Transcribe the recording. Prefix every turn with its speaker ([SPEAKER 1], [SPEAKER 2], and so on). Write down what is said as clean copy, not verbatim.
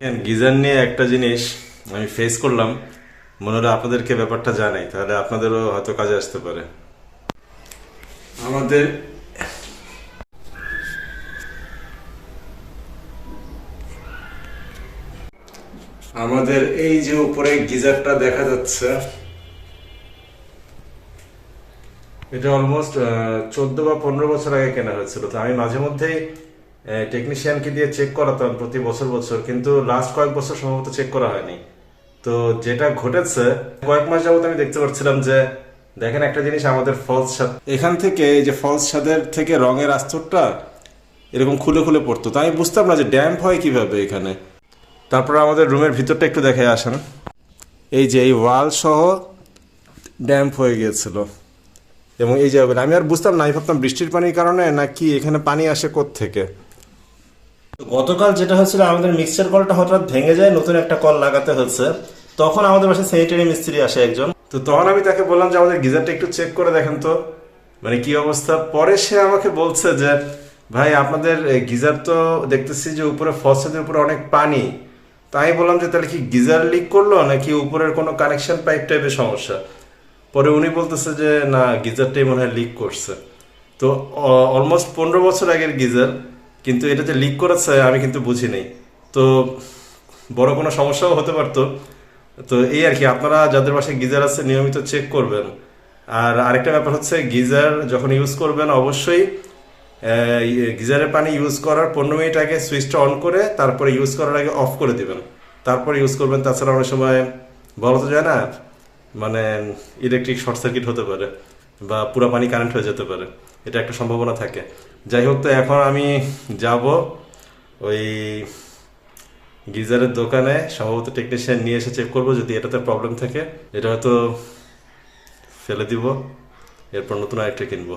[SPEAKER 1] Geyser নিয়ে একটা জিনিস আমি ফেস করলাম, মনে হলো আপনাদেরকে ব্যাপারটা জানাই, তাহলে আপনাদেরও হয়তো কাজে আসতে পারে। আমাদের আমাদের এই যে উপরে গিজারটা দেখা যাচ্ছে, এটা অলমোস্ট 14 বা 15 বছর আগে কেনা হয়েছিল। তো আমি মাঝে মধ্যেই টেকনিশিয়ানকে দিয়ে চেক করাতাম প্রতি বছর বছর, কিন্তু লাস্ট কয়েক বছর সম্ভবত চেক করা হয়নি। তো যেটা ঘটেছে, কয়েক মাস যাবত আমি দেখতে পাচ্ছিলাম যে, দেখেন একটা জিনিস, আমাদের ফলস ছাদ এখান থেকে, এই যে ফলস ছাদের থেকে রঙের আস্তরটা এরকম খুলে খুলে পড়তো। তো আমি বুঝতাম না যে ড্যাম্প হয় কিভাবে এখানে। তারপর আমাদের রুমের ভিতরটা একটু দেখে আসেন, এই যে এই ওয়াল সহ ড্যাম্প হয়ে গিয়েছিল। এবং এই জায়গাগুলো আমি আর বুঝতাম না, আমি ভাবতাম বৃষ্টির পানির কারণে নাকি এখানে পানি আসে থেকে। গতকাল যেটা হচ্ছিল, আমাদের মিক্সচার কলটা হঠাৎ ভেঙে যায়, নতুন একটা কল লাগাতে হচ্ছে। তখন আমাদের বাসায় স্যানিটারি মিস্ত্রি আসে একজন। তো তখন আমি তাকে বললাম যে আমাদের গিজারটা একটু চেক করে দেখেন তো, মানে কি অবস্থা। পরে সে আমাকে বলছে যে, ভাই আপনাদের গিজার তো দেখতেছি যে উপরে ফসেটের উপরে অনেক পানি। তাই আমি বললাম যে তাহলে কি গিজার লিক করলো নাকি উপরের কোনো কানেকশন পাইপ টাইপের সমস্যা। পরে উনি বলতেছে যে না, গিজারটাই মনে হয় লিক করছে। তো অলমোস্ট 15 বছর আগের গিজার, কিন্তু এটা যে লিক করেছে আমি কিন্তু বুঝি নাই। তো বড় কোনো সমস্যাও হতে পারতো। তো এই আর কি, আপনারা যাদের বাসায় গিজার আছে নিয়মিত চেক করবেন। আর আরেকটা ব্যাপার হচ্ছে, গিজার যখন ইউজ করবেন অবশ্যই গিজারের পানি ইউজ করার 15 মিনিট আগে সুইচটা অন করে তারপরে ইউজ করার আগে অফ করে দিবেন, তারপরে ইউজ করবেন। তাছাড়া অনেক সময় বলা তো যায় না, মানে ইলেকট্রিক শর্ট সার্কিট হতে পারে বা পুরো পানি কারেন্ট হয়ে যেতে পারে, এটা একটা সম্ভাবনা থাকে। যাই হোক, তো এখন আমি যাব ওই গিজারের দোকানে, সম্ভবত টেকনিশিয়ান নিয়ে এসে চেক করবো। যদি এটাতে প্রবলেম থাকে, এটা হয়তো ফেলে দিব, এরপর নতুন আরেকটা কিনবো।